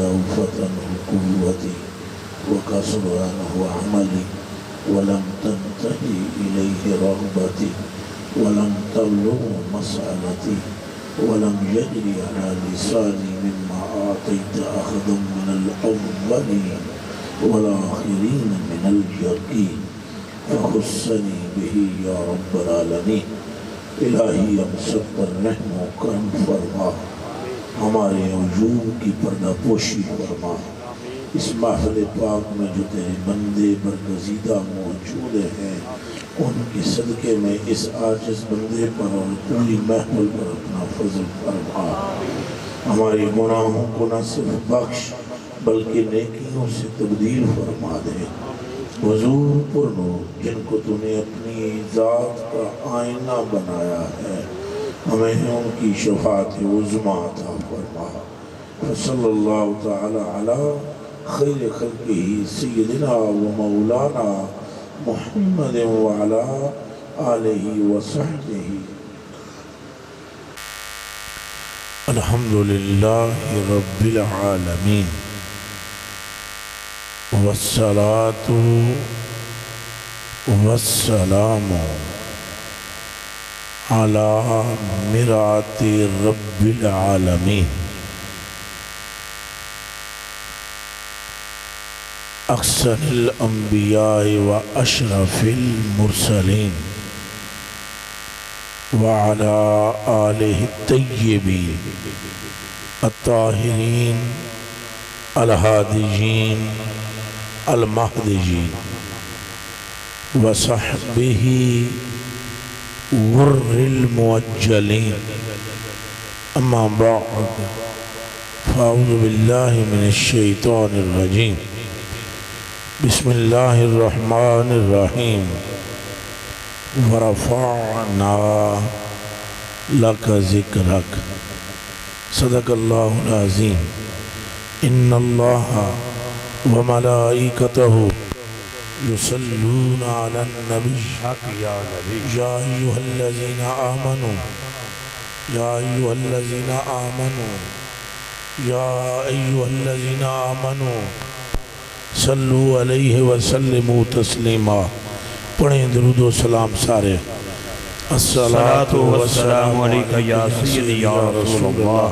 ضعفت عنه قوتي وكسر عنه عملي ولم تنتهي إليه رغبتي ولم تبلغ مسألتي ولم يجري على لساني مما أعطيت أخذا من الأولين والآخرين من اليقين فخصني به يا رب العالمين الہی ہم سب پر رحم و کرم فرما، ہمارے وجود کی پردہ پوشی فرما۔ اس محفل پاک میں جو تیرے بندے برگزیدہ موجود ہیں ان کے صدقے میں اس عاجز بندے پر اور پوری محفل پر اپنا فضل فرما۔ ہمارے گناہوں کو نہ صرف بخش بلکہ نیکیوں سے تبدیل فرما دے۔ حضور پر نور جن کو تو نے اپنی ذات کا آئینہ بنایا ہے ہمیں ان کی شفاعت عظمیٰ عطا فرما۔ صلی اللہ تعالی علی خیر خلقہ سیدنا و مولانا محمد وعلا آلہ وصحبہ۔ الحمدللہ رب العالمین والصلاة والسلام على مرآة رب العالمين أحسن الأنبياء وأشرف المرسلين وعلى آله الطيبين الطاهرين الهاديين المهديين وصحبه غر الموجلين أما بعد فأعوذ بالله من الشيطان الرجيم بسم الله الرحمن الرحيم ورفعنا لك ذكرك صدق الله العظيم إن الله وملائكته يصلون على النبي يا أيها الذين آمنوا يا أيها الذين آمنوا يا أيها الذين آمنوا صلوا عليه وسلموا تسلیما۔ پڑھیں درود و سلام سارے۔ الصلاة والسلام علیکہ یا سیدی یا رسول اللہ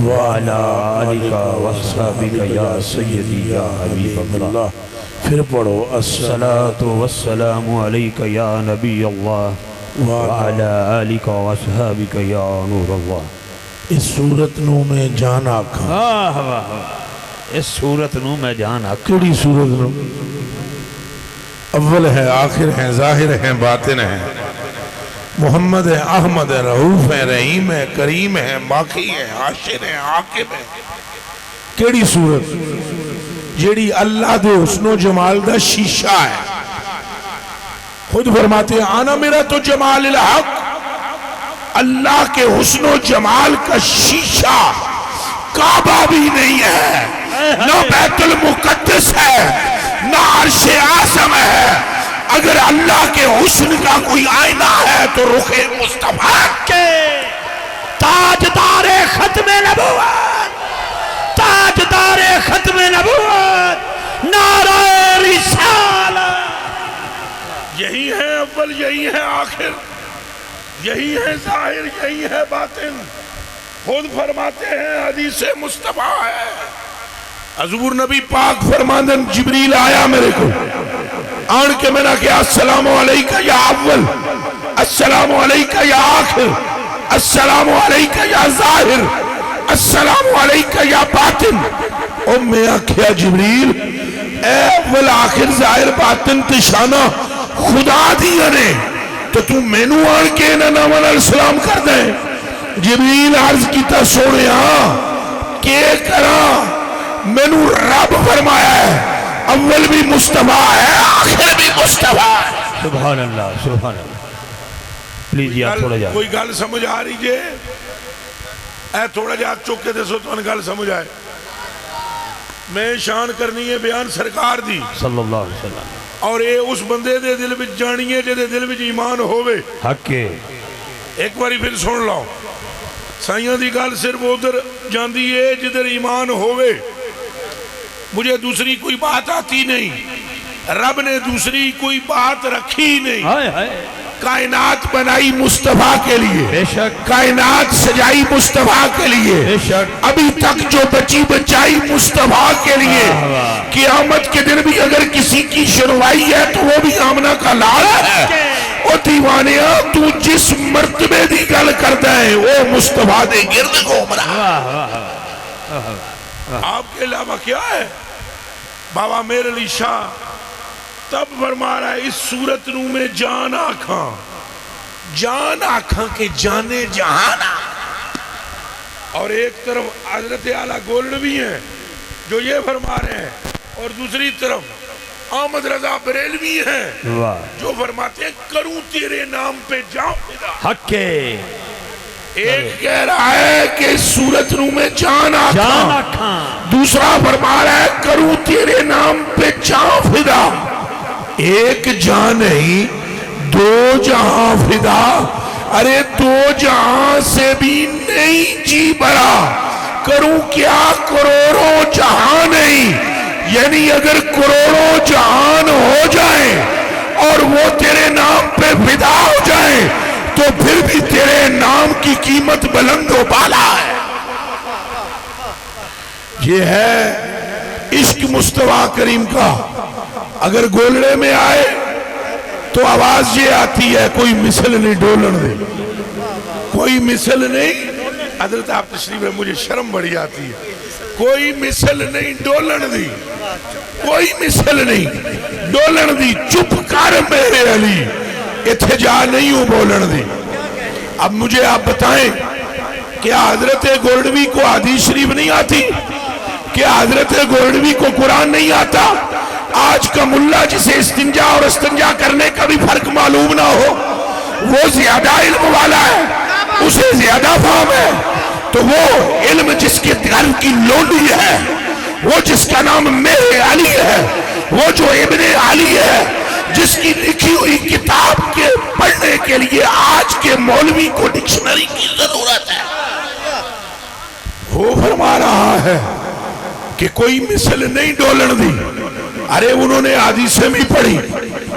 وعلى آلِكَ وَصْحَبِكَ يا سیدی یا حبیب اللہ۔ پھر پڑھو الصلاة والسلام علیکہ یا نبی اللہ وعلى آلِكَ وَصْحَبِكَ یا نور اللہ۔ اس صورت نو میں جان آکھا، اس صورت نو میں جان آکھا، کیڑی صورت نو؟ اول ہے، آخر ہے، ظاہر ہے، باطن ہے، محمد ہے، احمد ہے، رؤوف ہے، رحیم ہے، کریم ہے، باقی ہے، حاشر ہے، عاقب ہے۔ کیڑی صورت؟ جیڑی اللہ دے حسن و جمال دا شیشہ ہے۔ خود فرماتے ہیں آنا میرا تو جمال الحق، اللہ کے حسن و جمال کا شیشہ کعبہ بھی نہیں ہے، نہ بیت المقدس ہے، نہ عرش اعظم ہے۔ اگر اللہ کے حسن کا کوئی آئینہ ہے تو رخ مصطفیٰ کے تاجدار ختم نبوت، تاجدار ختم نبوت، نعرہ رسالت۔ یہی ہے اول، یہی ہے آخر، یہی ہے ظاہر، یہی ہے باطن۔ خود فرماتے ہیں حدیث مصطفیٰ ہے، حضور نبی پاک فرماندن جبریل آیا میرے کو، آن کے میں نے کہا السلام علیکہ یا اول، السلام علیکہ یا آخر، السلام علیکہ یا ظاہر، السلام علیکہ یا باطن۔ اور میں کہا جبریل اے اول آخر ظاہر باطن تشانہ خدا دیا نے تو تم مینو آن کے نام علیہ السلام کر دیں۔ جبریل عرض کیتا سوڑے ہاں کہ کرا مینو رب فرمایا ہے اول بھی مصطفیٰ ہے آخر بھی مصطفیٰ ہے۔ سبحان اللہ، سبحان اللہ۔ پلیز یاد تھوڑا جا کوئی گل سمجھ آ رہی جے؟ اے تھوڑا جا چک کے دے سو تو ان گل سمجھ آئے۔ میں شان کرنی ہے بیان سرکار دی صلی اللہ علیہ وسلم، اور اے اس بندے دے دل وچ جانی ہے جے دے دل وچ ایمان ہووے۔ حق کے ایک باری پھر سن لو، سائیاں دی گل صرف ادھر جاندی ہے جدھر ایمان ہووے۔ مجھے دوسری کوئی بات آتی نہیں، رب نے دوسری کوئی بات رکھی نہیں۔ ہائے ہائے کائنات بنائی مصطفیٰ کے لیے، بے شک کائنات سجائی مصطفیٰ کے لیے، بے شک ابھی تک جو بچی بچائی مصطفیٰ کے لیے۔ قیامت کے دن بھی اگر کسی کی شروائی ہے تو وہ بھی آمنہ کا لال ہے۔ او دیوانیا، تو جس مرتبے دی گل کرتا ہے وہ مصطفیٰ دے گرد گھوم رہا ہے۔ آپ کے علاوہ کیا ہے؟ بابا میر علی شاہ تب فرما رہا ہے اس صورت نو میں جان آکھاں، جان آکھاں کے جانے جہان آکھاں۔ اور ایک طرف حضرت اعلیٰ گولڈوی ہیں جو یہ فرما رہے ہیں، اور دوسری طرف احمد رضا بریلوی ہیں جو فرماتے ہیں کروں تیرے نام پہ جاؤں فدا۔ حق کے ایک کہہ رہا ہے کہ اس صورت نو میں جان جان آکھاں، آکھاں، دوسرا فرما رہا ہے کروں تیرے نام پہ جاؤں فدا۔ ایک جان نہیں دو جہاں فدا، ارے دو جہاں سے بھی نہیں جی برا، کروں کیا کروڑوں جہاں نہیں۔ یعنی اگر کروڑوں جہان ہو جائیں اور وہ تیرے نام پہ فدا ہو جائیں تو پھر بھی تیرے نام کی قیمت بلند و بالا ہے۔ یہ ہے عشق مصطفیٰ کریم کا۔ اگر گولڑے میں آئے تو آواز یہ آتی ہے کوئی مثل نہیں ڈولن دے، کوئی مثل نہیں۔ حضرت آپ تشریف ہے، مجھے شرم بڑی آتی ہے۔ کوئی مثل نہیں ڈولن دی، کوئی مثل نہیں ڈولن دی، چپ کر میرے علی، اتجا نہیں ہوں بولن دی۔ اب مجھے آپ بتائیں کیا حضرت گولڈوی کو حدیث شریف نہیں آتی؟ کیا حضرت گولڈوی کو قرآن نہیں آتا؟ آج کا ملا جسے استنجا اور استنجا کرنے کا بھی فرق معلوم نہ ہو، وہ زیادہ علم والا ہے، اسے زیادہ فہم ہے، تو وہ علم جس کے گھر کی لونڈی ہے، وہ جس کا نام میرے علی ہے، وہ جو ابن علی ہے، جس کی لکھی ہوئی کتاب کے پڑھنے کے لیے آج کے مولوی کو ڈکشنری کی ضرورت ہے، وہ فرما رہا ہے کہ کوئی مثل نہیں ڈولن دی۔ ارے انہوں نے حدیثیں بھی پڑھی،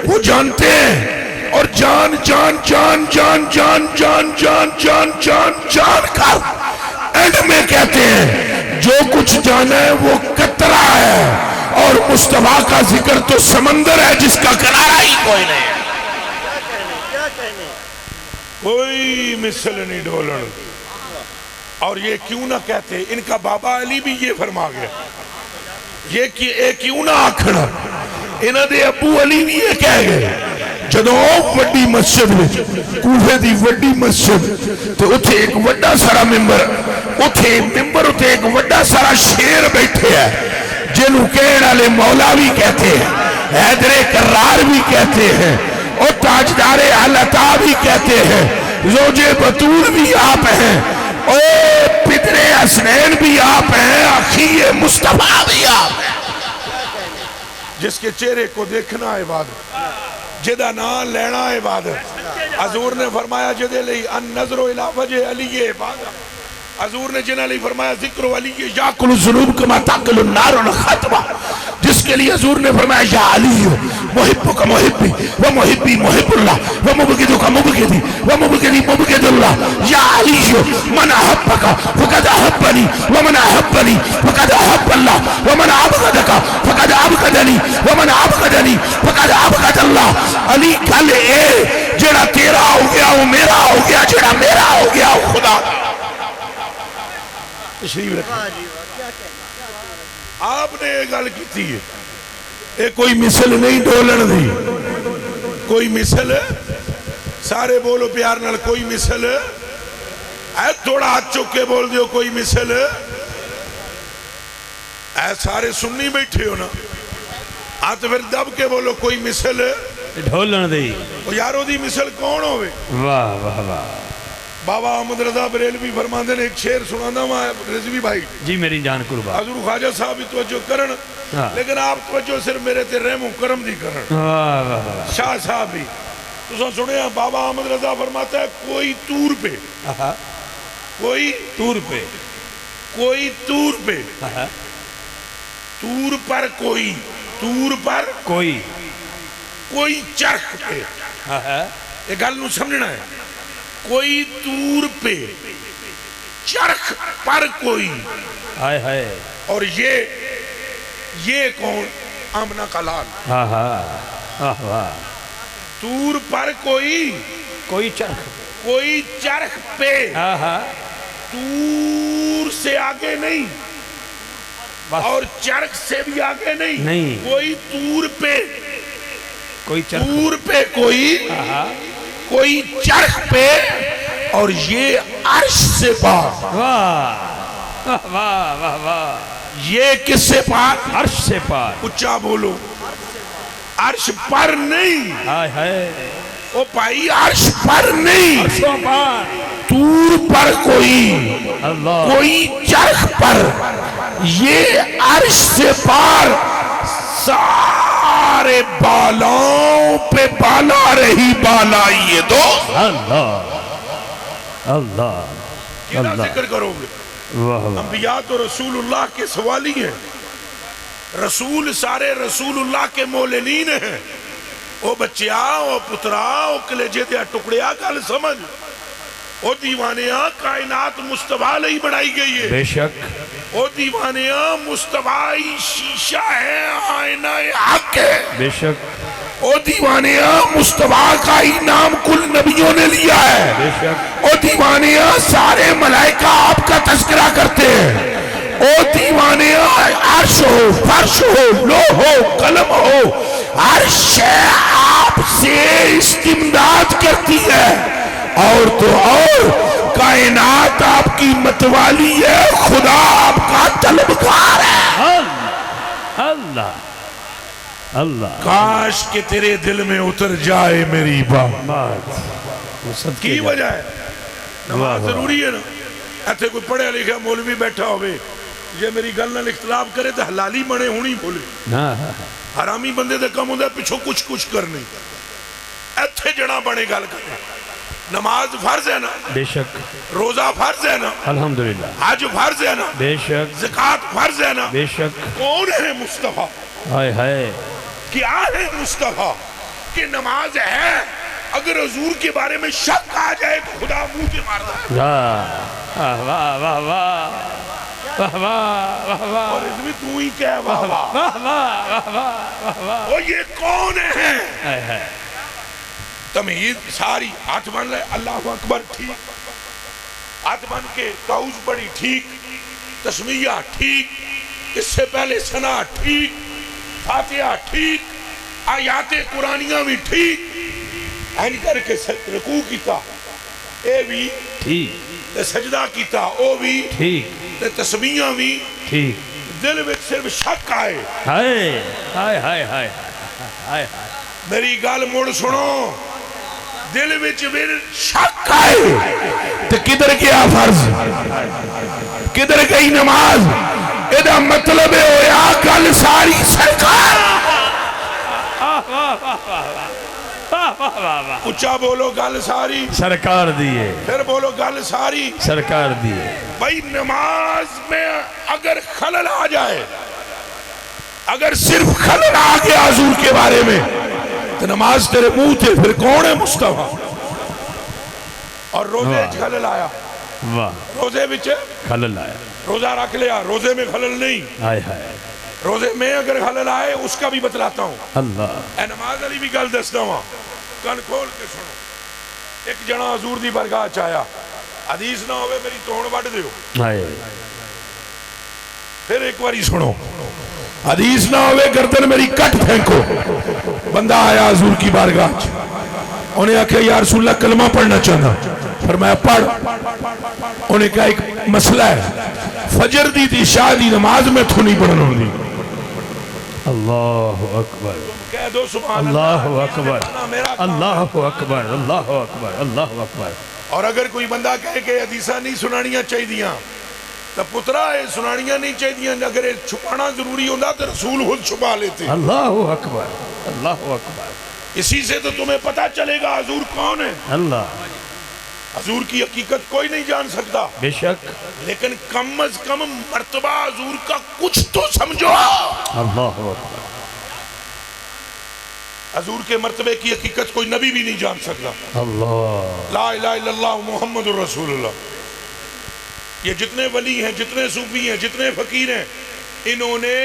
وہ جانتے ہیں، اور جان جان جان جان جان جان جان جان جان جان کر اینڈ میں کہتے ہیں جو کچھ جانا ہے وہ قطرہ ہے، اور مصطفیٰ کا ذکر تو سمندر ہے جس کا کنارہ ہی کوئی نہیں ہے۔ کوئی مثل نہیں ڈولن۔ اور یہ کیوں نہ کہتے، ان کا بابا علی بھی یہ فرما گیا، یہ کیوں نہ آکھنا، انہاں دے ابو علی بھی یہ کہہ گئے جدوں وڈی مسجد میں، کوفے دی وڈی مسجد تو اتھے ایک وڈا سارا ممبر، اتھے ممبر اتھے ایک وڈا سارا شیر بیٹھے ہے جنہوں کہنے والے مولا بھی کہتے ہیں، حیدر کرار بھی کہتے ہیں، اور تاجدار علطا بھی کہتے ہیں، زوج بطول بھی آپ ہیں، اور پدر حسنین بھی آپ ہیں، اخی مصطفیٰ بھی آپ ہیں۔ جس کے چہرے کو دیکھنا عبادت، جدہ نام لینا عبادت۔ حضور نے فرمایا جدے لئی النظر الى وجہ علی عبادت۔ حضور نے جنہ لئی فرمایا ذکر علی یاکل الذنوب کما تاکل النار الخطبہ، جس کے لیے حضور نے فرمایا یا علی محبک محبی و محبی محب اللہ و مبغضک مبغضی و مبغضی مبغض اللہ، یا علی من احبک فقد احبنی ومن احبنی فقد احب اللہ ومن ابغضک فقد ابغضنی ومن ابغضنی فقد ابغض اللہ۔ علی گل اے جڑا تیرا ہو گیا وہ میرا ہو گیا، جڑا میرا ہو گیا وہ خدا کا۔ تشریف رکھیں، آپ نے ایک گل کی ہے، ایک کوئی مثل نہیں ڈولن دی، کوئی مثل، سارے بولو پیار نال، کوئی مثل اے تھوڑا ہاتھ چک کے بول دیو کوئی مثل، اے سارے سننی بیٹھے ہو نا، ہاتھ پھر دب کے بولو کوئی مثل ڈھولن دی۔ یارو دی مثل کون ہوئے؟ واہ واہ واہ۔ بابا احمد رضا بریلوی فرماندے نے ایک شعر سنانا میں رضوی بھائی جی میری جان قربان، حضور خواجہ صاحب توجہ کرن، لیکن آپ توجہ صرف میرے تے رحم و کرم دی کرن۔ واہ واہ واہ۔ شاہ صاحب بھی تو سنے ہیں، بابا احمد رضا فرماتا ہے کوئی تور پہ، کوئی تور پہ، کوئی تور پہ تور پر کوئی، تور پر کوئی کوئی چرخ پہ، یہ گل نو سمجھنا ہے، کوئی تور پہ چرخ پر کوئی، ہائے ہائے، اور یہ کون؟ آمنہ کا لال، تور پر کوئی چرخ، کوئی چرخ پہ، تور سے آگے نہیں اور چرخ سے بھی آگے نہیں، کوئی تور پہ، کوئی چرخ، تور پہ کوئی چرخ پہ، اور یہ عرش سے پار، واہ واہ واہ واہ، یہ کس سے پار؟ عرش سے پار، اچھا بولو، عرش پر نہیں، ہائے ہائے، او بھائی عرش پر نہیں، عرش پار، تور پر کوئی، اللہ، کوئی چرخ پر، یہ عرش سے پار، سارے بالاؤں پہ بالا رہی بالائی، یہ دو اللہ اللہ کیا ذکر کرو گے؟ واہ واہ، انبیاء تو رسول اللہ کے سوالی ہیں، رسول سارے رسول اللہ کے مولنین ہیں، او بچیا، او پترا، او کلیجے دیا ٹکڑیا، گل سمجھ، او دیوانیاں، کائنات مصطفیٰ لئی بڑھائی گئی ہے، بے شک، او دیوانیاں، مصطفیٰ شیشہ ہے، آئینہ حق ہے، بے شک، او دیوانیاں، مصطفیٰ کا انعام کل نبیوں نے لیا ہے، بے شک، او دیوانیاں، سارے ملائکہ آپ کا تذکرہ کرتے ہیں، او دیوانیاں، عرش ہو، فرش ہو، لوح ہو، قلم ہو، عرش آپ سے استمداد کرتی ہے، اور تو اور کائنات آپ کی متوالی ہے، خدا آپ کا طلبگار ہے، اللہ اللہ، کاش کہ تیرے دل میں اتر جائے میری بات، کی وجہ ہے؟ نماز ضروری ہے نا، ایتھے کوئی پڑھے لکھا مولوی بیٹھا ہوئے، یہ میری گل نال اختلاف کرے تو حلالی بنے ہونی بولے، حرامی بندے دے کم ہوندے پچھو کچھ کرنے، ایتھے جڑا بنے گل کرنے، نماز فرض ہے نا، بے شک، روزہ فرض ہے نا، الحمدللہ، حج فرض ہے نا، بے شک، زکوٰۃ فرض ہے نا، بے شک، کون ہے مصطفیٰ؟ ہائے ہائے، کیا ہے مصطفیٰ کہ نماز ہے، اگر حضور کے بارے میں شک آ جائے تو خدا منہ کے مار دے، واہ واہ واہ واہ واہ واہ، اور اس میں تو ہی کہہ واہ واہ، واہ واہ واہ واہ، وہ یہ کون ہے؟ ہائے ہائے، تمہید ساری، ہاتھ مان لے اللہ اکبر ٹھیک، ہاتھ مان کے تعوذ پڑھی ٹھیک، تسمیہ ٹھیک، اس سے پہلے ثنا ٹھیک، فاتحہ ٹھیک، آیات قرآنیاں بھی ٹھیک، این کر کے رکوع کیتا، اے بھی ٹھیک، سجدہ کیتا، او بھی ٹھیک، تسمیہ بھی ٹھیک، دل میں صرف شک آئے، ہائے ہائے ہائے ہائے ہائے، میری گال موڑ سنو، دل میں شک آئے تو کدھر گیا فرض، کدھر گئی نماز، ادھا مطلب ہویا گل ساری سرکار، اچھا بولو گل ساری سرکار دیئے، پھر بولو گل ساری سرکار دیئے، بھائی نماز میں اگر خلل آ جائے، اگر صرف خلل آ گیا حضور کے بارے میں تو نماز تیرے منہ تھے، پھر کون ہے مصطفیٰ؟ اور روزے خلل آیا، واہ، روزے بچے خلل آیا، روزہ رکھ لیا، روزے میں خلل نہیں، ہائے ہائے، روزے میں اگر خلل آئے اس کا بھی بتلاتا ہوں، اللہ، اے نماز علی بھی گل دستا ہوں، کن کھول کے سنو، ایک جنا حضور دی برگاہ چایا، حدیث نہ ہوئے میری توڑ وڈ دیو، ہائے، پھر ایک باری سنو، حدیث نہ ہوئے گردن میری کٹ پھینکو، بندہ آیا حضور کی بارگاہ، انہیں آکھا یا رسول اللہ کلمہ پڑھنا چاہنا، فرمایا پڑھ، انہیں کہا ایک مسئلہ ہے، فجر دی تھی شادی نماز میں تو نہیں پڑھنا ہوگی، اللہ اکبر، کہہ دو سبحان اللہ اکبر، اللہ اکبر، اللہ اکبر، اللہ اکبر، اور اگر کوئی بندہ کہے کہ حدیثہ نہیں سنانیاں چاہی دیاں تو پترہ ہے سنانیاں نہیں چاہی دیاں، اگر چھپانا ضروری ہوندہ تو رسول خود چھپا لیتے، اللہ اکبر، اللہ اکبر، اسی سے تو تمہیں پتہ چلے گا حضور کون ہے، اللہ، حضور کی حقیقت کوئی نہیں جان سکتا، بے شک، لیکن کم از کم مرتبہ حضور کا کچھ تو سمجھو، اللہ اکبر حضور کے مرتبے کی حقیقت کوئی نبی بھی نہیں جان سکتا. اللہ لا الہ الا اللہ محمد الرسول اللہ. یہ جتنے ولی ہیں، جتنے صوفی ہیں، جتنے فقیر ہیں، انہوں نے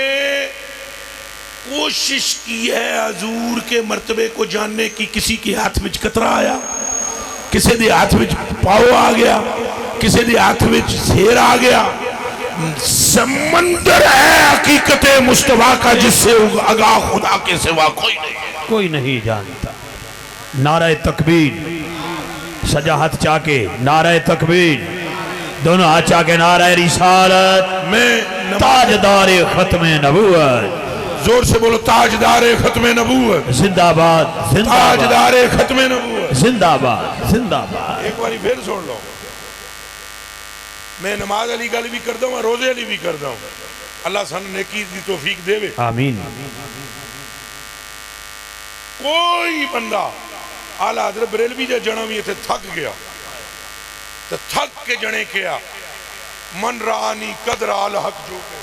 کوشش کی ہے حضور کے مرتبے کو جاننے کی. کسی کے ہاتھ میں قطرہ آیا، کسی دے ہاتھ میں پاؤ آ گیا، کسی دے ہاتھ میں زہر آ گیا. سمندر ہے حقیقت مصطفیٰ کا جس سے آگاہ خدا کے سوا کوئی نہیں جانتا. نعرہ تکبیر، سجا ہاتھ چاہ کے نعرہ تکبیر، دونوں ہاتھ چاہ کے نعرہ رسالت میں تاجدار ختم نبوت. زور سے بولو تاجدار ختم نبوت زندہ آباد، زندہ آباد، تاجدار ختم نبوت زندہ آباد، زندہ آباد. ایک باری پھر سن لو. میں نماز علی گل بھی کرتا ہوں، روزے علی بھی کرتا ہوں. اللہ سن نیکی دی توفیق دے. آمین. کوئی بندہ آلہ حضرت بریلوی جا جنا بھی تھے تھک گیا تو تھک کے جنے کیا من رانی قدر آل حق جو کہے.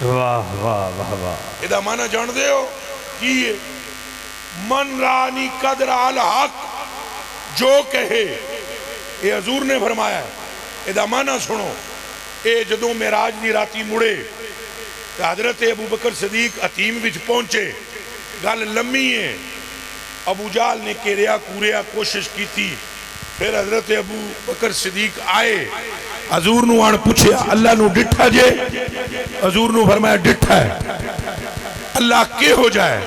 واہ واہ واہ واہ. ادھا مانا جان دے ہو کیے من رانی قدر آل حق جو کہے. یہ حضور نے فرمایا ہے. ادھا مانا سنو. اے جدوں معراج دی راتی مڑے تو حضرت ابو بکر صدیق عتیم وچ پہنچے. گل لمحی ہے. ابو جہل نے کیریا کوریا کوشش کی تھی. پھر حضرت ابو بکر صدیق آئے، حضور نو آن پوچھے اللہ نو ڈٹھا جے؟ حضور نو فرمایا ڈٹھا ہے. اللہ کے ہو جائے؟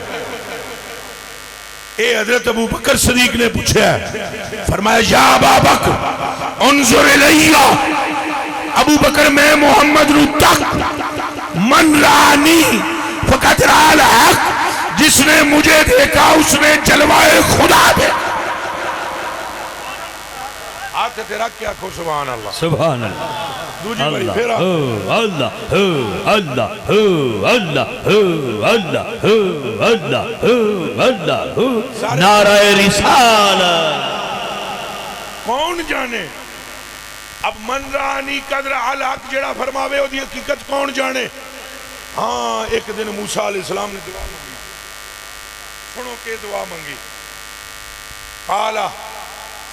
اے حضرت ابو بکر صدیق نے پوچھا ہے. فرمایا یا ابا بکر انظر الیہ. ابو بکر میں محمد نو تک من رانی فقط رال حق. جس نے مجھے دیکھا اس نے جلوائے خدا دیکھا. ہاتھ تیرا کیا کھو سبحان اللہ سبحان اللہ. دوجی بھائی پھر اللہ اللہ اللہ اللہ اللہ اللہ. نعرہ رسالت. کون جانے اب من رانی قدر حق جڑا فرماوے ہو دی حقیقت کون جانے. ہاں ایک دن موسیٰ علیہ السلام نے دعا مانگی. سنو کے دعا مانگی. قالا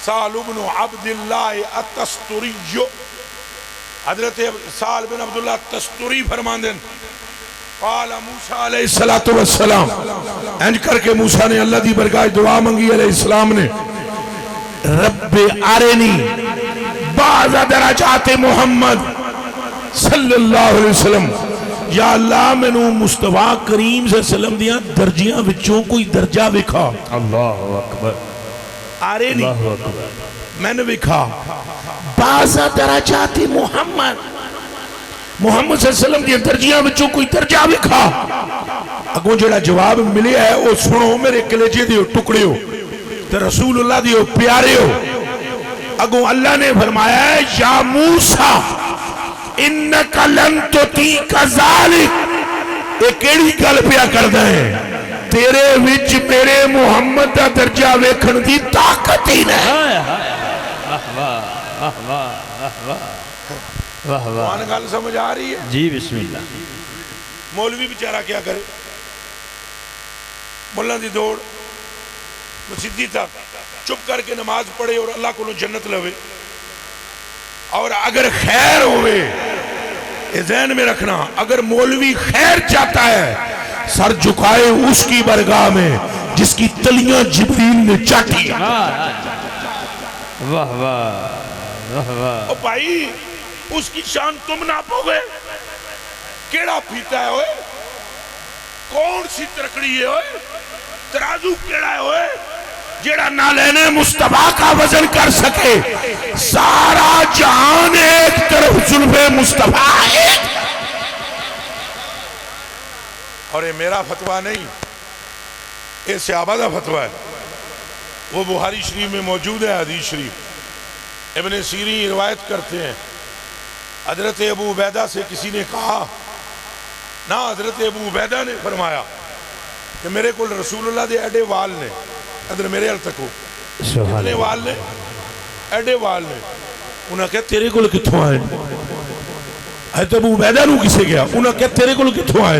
سال ابن عبداللہ التستری. حضرت سال بن عبداللہ التستری فرماندن. قال موسیٰ علیہ السلام انج کر کے موسیٰ نے اللہ دی برگاہ دعا مانگی. علیہ السلام نے رب آرینی بعض درجات محمد صلی اللہ علیہ وسلم. یا اللہ میں نو مصطفیٰ کریم صلی اللہ علیہ وسلم دیاں درجیاں وچوں کوئی درجہ وکھا. اللہ اکبر. آرینی اللہ اکبر. میں نے وکھا بعض درجات محمد محمد صلی اللہ علیہ وسلم دیاں درجیاں وچوں کوئی درجہ وکھا. اگوں جڑا جواب ملے ہے او سنو میرے کلیجے دیو ٹکڑے ہو تے رسول اللہ دیو پیارے ہو. اگوں اللہ نے فرمایا ہے یا موسیٰ انکا لن تطیق ذالک. ایک ایڑی گل پیا کردہ ہے تیرے وچ میرے محمد دا درجہ ویکھن دی طاقت ہی نہیں. وہاں گل سمجھ آ رہی ہے جی بسم اللہ. مولوی بیچارہ کیا کرے؟ ملہ دی دوڑ مسجدی تک چپ کر کے نماز پڑھے اور اللہ کو جنت لوے. اور اگر خیر ہوئے یہ ذہن میں رکھنا، اگر مولوی خیر چاہتا ہے سر جھکائے اس کی برگاہ میں جس کی تلیاں جبریل نے چاٹی. واہ واہ واہ واہ. او بھائی اس کی شان تم نہ پوگے. کیڑا پھیتا ہے ہوئے؟ کون سی ترکڑی ہے ہوئے؟ ترازو کیڑا ہے ہوئے جیڑا نالین مصطفیٰ کا وزن کر سکے؟ سارا جہان ایک طرف زلف مصطفیٰ ایک. اور یہ میرا فتوہ نہیں، یہ صحابہ دا فتوہ ہے. وہ بخاری شریف میں موجود ہے حدیث شریف. ابن سیرین روایت کرتے ہیں حضرت ابو عبیدہ سے کسی نے کہا نہ، حضرت ابو عبیدہ نے فرمایا کہ میرے کو رسول اللہ دے ایڈے وال نے. ادھر میرے حال تک ہو کتنے وال نے؟ ایڈے وال نے. انہاں کہا تیرے کو کتھوں آئے؟ حضرت ابو عبیدہ نو کسے گیا؟ انہاں کہا تیرے کو کتھوں آئے؟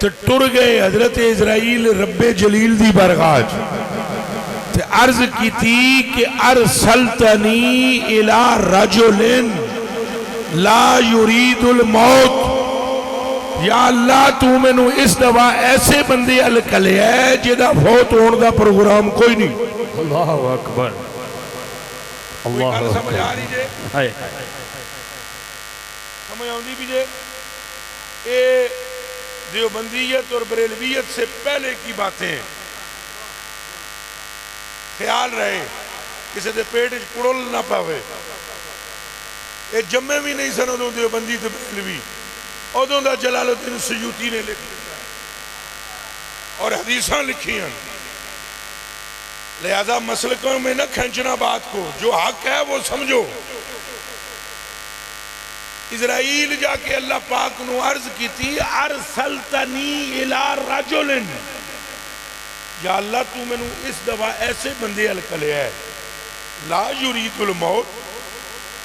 تو ٹر گئے حضرت اسرائیل رب جلیل دی برگاہ تے عرض کی تھی کہ ارسلتنی الى رجل لا یرید الموت، یا اللہ تو میں نو اس دفعہ ایسے بندے الکلے ہے جدا فوت ہون دا پروگرام کوئی نہیں۔ اللہ اکبر، اللہ اکبر، سمجھ آ رہی جے؟ سمجھ آؤں بھی جے؟ اے دیوبندیت اور بریلویت سے پہلے کی باتیں ہیں، خیال رہے کسی دے پیٹ کڑول نہ پاوے۔ اے جمعے بھی نہیں سن ادوں دیوبندی تے بریلوی، ادوں دا جلال الدین سیوطی نے لکھ اور حدیثاں لکھی ہیں، لہذا مسلکوں میں نہ کھینچنا بات کو، جو حق ہے وہ سمجھو۔ اسرائیل جا کے اللہ پاک نو عرض کی تھی ارسلتنی الى رجل، یا اللہ تو میں نو اس دفعہ ایسے بندے الکلے ہے لا یرید الموت،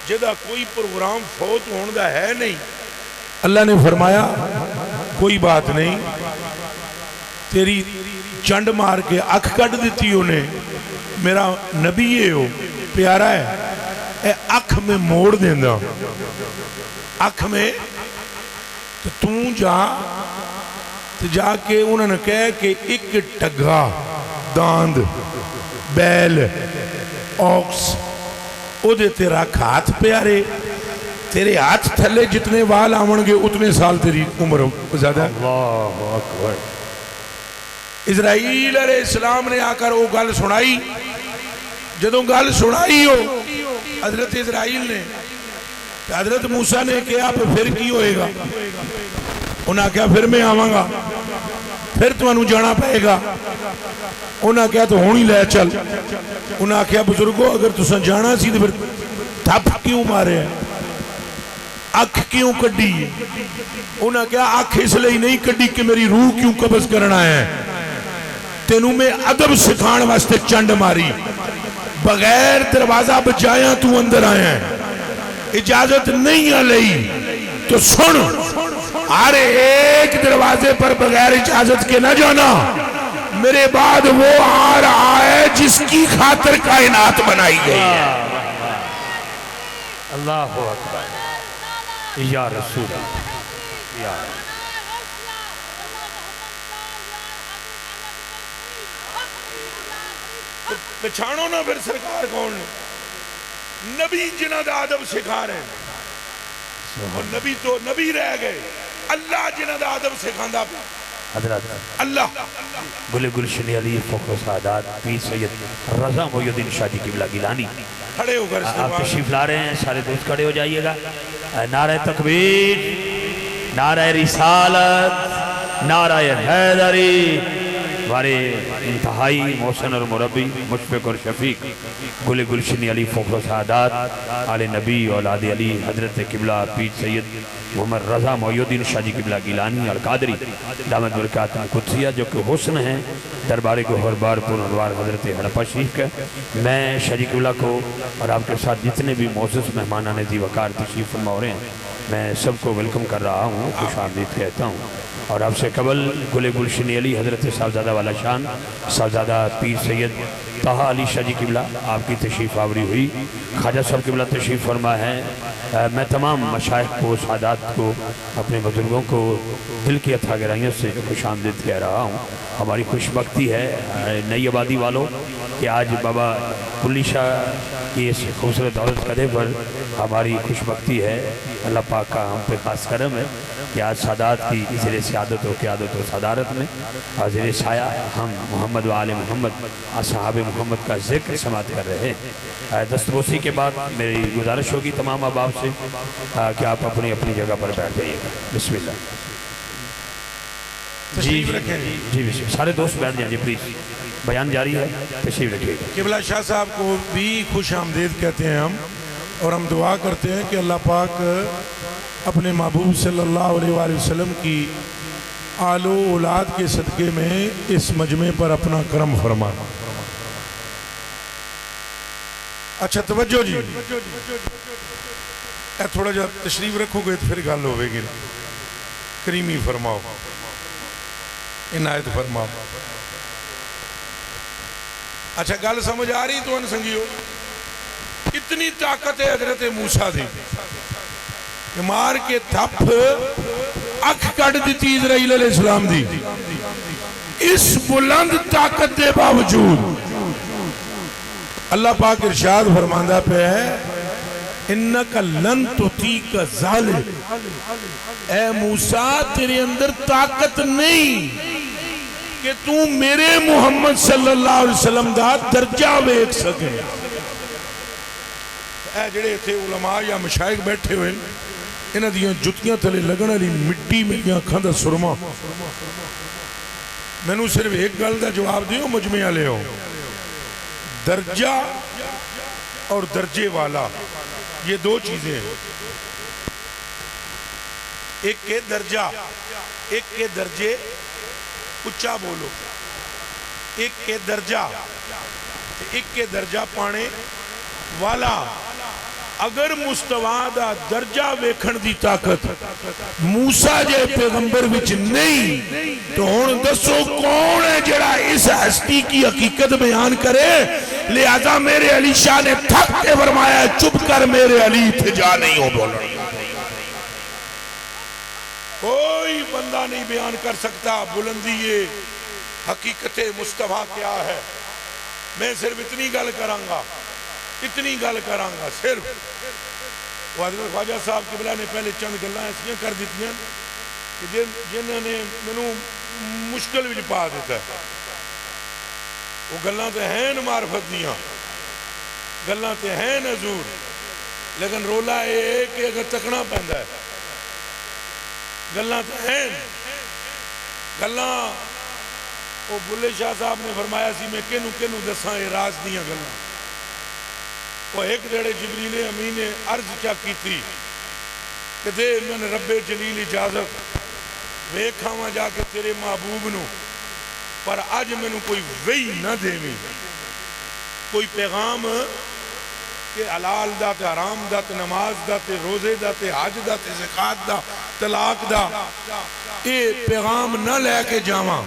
جدا کوئی پروگرام فوت ہون دا ہے نہیں۔ اللہ نے فرمایا کوئی بات نہیں، تیری چنڈ مار کے اکھ کٹ دیتی انہیں، میرا نبی یہ ہو پیارا ہے، اے اکھ میں موڑ دینا، اکھ میں تو جا کے انہوں نے کہا کہ ایک ٹگا داند بیل اوکس او دے تیرا ہاتھ پیارے، تیرے ہاتھ تھلے جتنے وال آمن گے اتنے سال تیری عمر زیادہ ہے۔ اللہ اکبر۔ اسرائیل علیہ السلام نے آ کر وہ گل سنائی، جدوں گل سنائی ہو حضرت اسرائیل نے، حضرت موسیٰ نے کہا پھر کی ہوئے گا؟ انہاں کہا پھر میں آواں گا، پھر تو انہوں جانا پائے گا۔ انہاں کہا تو ہونی لے چل۔ انہاں کہا بزرگو اگر تو سن جانا سی تو پھر تھپ کیوں مارے ہیں، اکھ کیوں کڈی ہے؟ انہاں کہا اکھ اس لئے نہیں کڈی کہ میری روح کیوں قبض کرنا ہے، تینوں میں ادب سکھان واسطے چنڈ ماری، بغیر دروازہ بجایا تو اندر آیا ہے، اجازت نہیں علیہ تو سن، ہر ایک دروازے پر بغیر اجازت کے نہ جانا، میرے بعد وہ آ رہا ہے جس کی خاطر کائنات بنائی گئی ہے۔ اللہ اکبر، یا رسول اللہ، یا پچھانو نا پھر سرکار کون نے؟ نبی جنہ دا ادب سکھا رہے ہیں، اور نبی تو نبی رہ گئے، اللہ جنہ دا ادب سکھاندہ پہ حضرت اللہ۔ گل گلشن علی فخر سعادات پیر سید رضا محی الدین شاہ جی قبلہ گیلانی، کھڑے ہو کر آپ تشریف لا رہے ہیں، سارے دوست کھڑے ہو جائیے گا۔ نعرہ تکبیر، نعرہ رسالت، نعرہ حیدری، ہمارے انتہائی محسن اور مربی مشفق اور شفیق گل گلشن علی فخر سعادات آل نبی اولاد علی حضرت قبلہ پیر سید محمد رضا محی الدین شاہ جی قبلہ گیلانی القادری دامت برکات قدسیہ، جو کہ حسن ہیں دربار گوہر بار پر انوار حضرت ہڑپا شریف کا۔ میں شاہ جی قبلہ کو اور آپ کے ساتھ جتنے بھی معزز مہمانان ذی وقار تشریف فرما رہے ہیں، میں سب کو ویلکم کر رہا ہوں، خوش آمدید کہتا ہوں۔ اور آپ سے قبل گل گلشن علی حضرت صاحبزادہ والا شان صاحبزادہ پیر سید طہٰ علی شاہ جی قبلہ آپ کی تشریف آوری ہوئی، خواجہ صاحب قبلہ تشریف فرما ہے۔ میں تمام مشائخ کو، سعادات کو، اپنے بزرگوں کو دل کی عطا گرائیوں سے خوش آمدید کہہ رہا ہوں۔ ہماری خوش بختی ہے نئی آبادی والوں کہ آج بابا کلی شاہ کی اس خوبصورت عورت قدے پر ہماری خوش بختی ہے، اللہ پاک کا ہم پہ خاص کرم ہے کہ آج سادات کی زیر سیادت و قیادت و صدارت میں زیر سایہ ہم محمد و آل محمد اصحاب محمد کا ذکر سماعت کر رہے ہیں۔ دستبوسی کے بعد میری گزارش ہوگی تمام احباب سے کہ آپ اپنی اپنی جگہ پر بیٹھ جائیے گا۔ بسم اللہ۔ جی بسم اللہ، سارے دوست بیٹھ جائیں جی پلیز، بیان جاری ہے، تشریف رکھیے گا۔ قبلہ شاہ صاحب کو بھی خوش آمدید کہتے ہیں ہم، اور ہم دعا کرتے ہیں کہ اللہ پاک اپنے محبوب صلی اللہ علیہ وآلہ وسلم کی آل و اولاد کے صدقے میں اس مجمع پر اپنا کرم فرما۔ اچھا توجہ جی، تھوڑا جا تشریف رکھو گے تو پھر گل ہوئے گی، کریمی فرماؤ۔ عنایت فرما۔ اچھا گل سمجھ آ رہی تو ان سنگیو؟ اتنی طاقت ہے حضرت موسیٰ دی کہ مار کے تھپ اکھ کٹ دیتی اسرائیل علیہ السلام دی۔ اس بلند طاقت دے باوجود اللہ پاک ارشاد فرماندہ پہ ہے انکا لن تطیق ذالک، اے موسیٰ تیرے اندر طاقت نہیں کہ تو میرے محمد صلی اللہ علیہ وسلم دا درجہ ویکھ سکے۔ اے جڑے تھے علماء یا مشائخ بیٹھے ہوئے انہاں دیاں جتیاں تھلے لگن والی مٹی میری اکھاں دا سرما۔ میں نو صرف ایک گل دا جواب دیو مجمع لے ہو، درجہ اور درجے والا یہ دو چیزیں ہیں۔ ایک کے درجہ، ایک کے درجے، اچھا بولو، ایک کے درجہ، ایک کے درجہ پانے والا۔ اگر مستویٰ دا درجہ ویکھن دی طاقت موسیٰ جے پیغمبر وچ نہیں تو ہن دسو کون ہے جڑا اس ہستی کی حقیقت بیان کرے؟ لہذا میرے علی شاہ نے تھک کے فرمایا چپ کر میرے علی تھے جا نہیں ہو بولنا۔ کوئی بندہ نہیں بیان کر سکتا بلندی یہ حقیقت مصطفیٰ کیا ہے۔ میں صرف اتنی گل کرانگا، اتنی گل کرانگا صرف۔ حضرت خواجہ صاحب قبلہ نے پہلے چند گلہ ایسیاں کر دیتی ہیں کہ جنہوں نے منوں مشکل بھی پا دیتا ہے۔ وہ گلہ تے ہیں معرفت دیاں، گلہ تے ہیں حضور، لیکن رولا ہے کہ اگر تکنا پہندا ہے گلہ تے ہیں گلہ۔ وہ بلے شاہ صاحب نے فرمایا سی میں کنو دساں اے راز دیاں گلہ۔ وہ ایک دیڑے جبریل امین نے عرض کیا کی تھی کہ دے من رب جلیل اجازت ویکھاواں جا کے تیرے محبوب نو، پر آج میں نو کوئی وہی نہ دے میں، کوئی پیغام کہ حلال دا تے حرام دا تے نماز دا تے روزے دا تے حج دا تے زکات دا طلاق دا، اے پیغام نہ لے کے جاواں،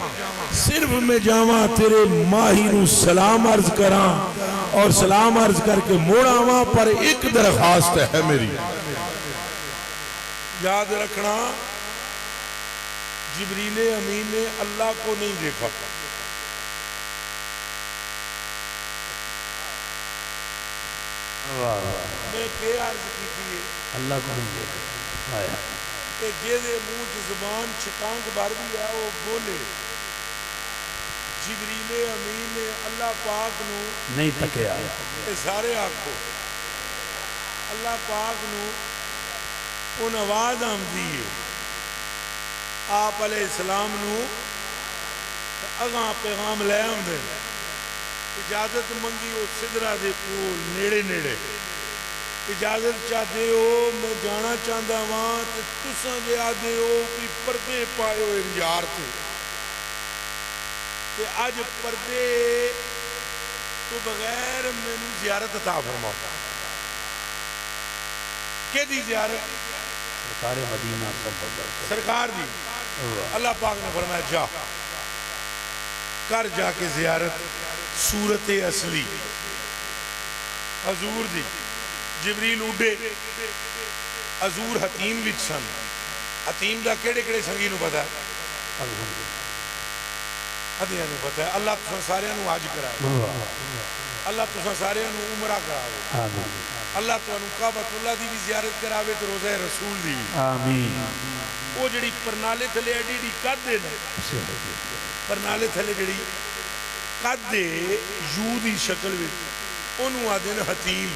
صرف میں جاواں تیرے ماہی نو سلام عرض کراں اور سلام عرض کر کے موڑا وہاں پر ایک درخواست ہے میری۔ یاد رکھنا جبریل امین نے اللہ کو نہیں دیکھا، میں کہ عرض کی تھی اللہ کو نہیں دیکھا کہ جیدے منہ زبان چھٹانک بار بھی ہے وہ بولے۔ جبریل امین نے اللہ پاک نو نہیں تکیا، اے سارے آنکھو اللہ پاک نو ان آواز آمدی ہے آپ علیہ السلام نو اگاں پیغام لے آمدے اجازت منگی او صدرہ دے کول نیڑے نیڑے اجازت چاہتے ہو میں جانا چاہتا وہاں تساں جے آدھے ہو کہ پردے پائے ہو یار تے کہ آج پردے تو بغیر میں زیارت عطا فرماؤ۔ کہ دی زیارت؟ سرکار مدینہ صلی اللہ علیہ وسلم، سرکار دی اللہ پاک نے فرمایا جا کر جا کے زیارت صورت اصلی حضور دی۔ جبریل اڈے حضور حتیم وچ سن، حتیم دا کیڑے کیڑے سنگی نو پتا ہے؟ ادھیاں نو پتا ہے۔ اللہ تساں سارے نو حج کرائے، اللہ تساں سارے نو عمرہ کراوے، اللہ تساں کعبۃ اللہ دی بھی زیارت کراوے تو روزہ رسول دی بھی آمین۔ وہ جڑی پرنالے تھلے ایڈی ڈی قد دے نا، پرنالے تھلے جڑی قد دے یو دی شکل وچ انہوں آدھے نا حتیم۔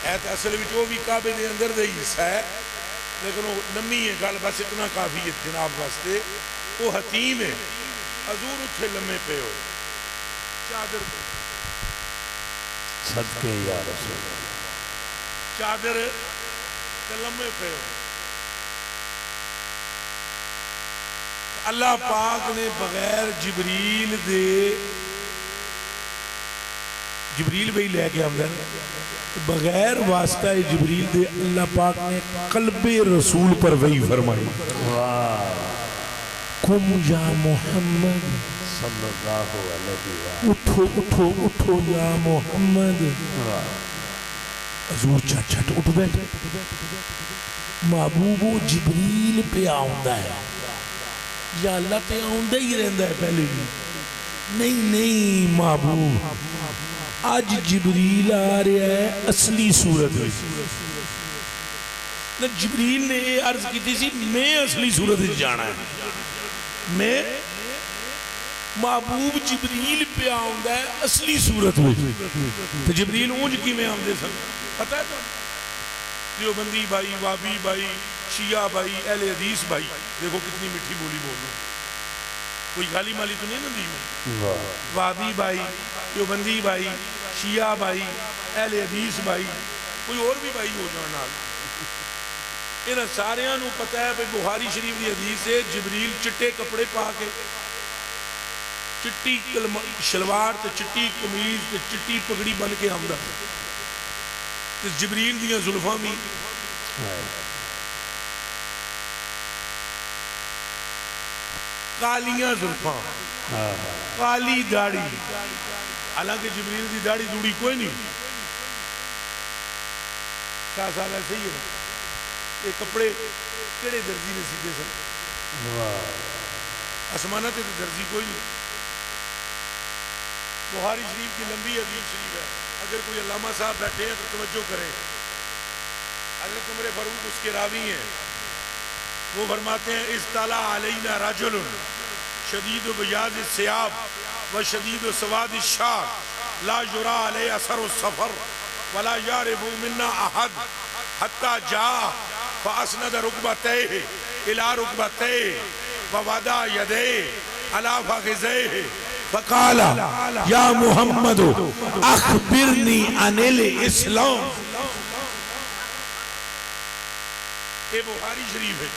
ایت اصل وچ وہ بھی کعبے دے اندر دے حصہ ہے لیکن وہ نمی ہے گل بس اتنا کافی ہے جناب واسطے، وہ حتیم ہے۔ حضور اتھے لمحے پہ ہو چادر صدقے یا رسول اللہ، چادر لمحے پہ ہو۔ اللہ پاک نے بغیر جبریل دے، جبریل بھئی لے کے آمدن بغیر واسطہ جبریل دے اللہ پاک نے قلب رسول پر وحی فرمائی۔ قم یا محمد صلی اللہ علیہ وآلہ اٹھو اٹھو اٹھو یا محمد حضور چھٹ چھٹ اٹھ بیٹھ محبوب و جبریل پہ آؤندہ ہے یا اللہ پہ آؤندہ ہی رہندہ ہے پہلے بھی نہیں نہیں محبوب آج جبریل آ رہا ہے اصلی صورت میں جبریل نے یہ عرض کی تھی سی میں اصلی صورت جانا ہے میں محبوب جبریل پہ آؤندہ ہے اصلی صورت میں تو جبریل اونج کی میں آمدے سن پتہ ہے تو دیوبندی بھائی وابی بھائی شیعہ بھائی اہل حدیث بھائی دیکھو کتنی مٹھی بولی بول رہا ہوں کوئی گالی مالی تو نہیں نا دی میں وابی بھائی دیوبندی بھائی شیعہ بھائی اہل حدیث بھائی کوئی اور بھی بھائی ہو جانا انہاں سارے نو پتہ ہے کہ بخاری شریف دی حدیث ہے جبریل چٹے کپڑے پا کے چٹی شلوار تے چٹی قمیض تے چٹی پگڑی بن کے آمدہ تے جبریل دیاں زلفاں بھی کالیاں زلفاں کالی داڑھی حالانکہ جبریل دی داڑھی دوڑی کوئی نہیں شاہ صاحب ایسے ہی ہے یہ کپڑے کیڑے درزی نے سیدھے سن آسمانہ تے درزی کوئی نہیں بخاری شریف کی لمبی حدیث شریف ہے اگر کوئی علامہ صاحب بیٹھے ہیں تو توجہ کریں حضرت عمر فاروق اس کے راوی ہیں وہ فرماتے ہیں استعلا علینا رجل شدید بیاض الثیاب و شدید سواد الشعر لا یرا علیہ اثر السفر ولا یعرف منا احد حتی جاء فاسند رکبتیہ الى رکبتیہ ووضع یدیہ علی فخذیہ فقال یا محمد اخبرنی عن الاسلام یہ بخاری شریف ہے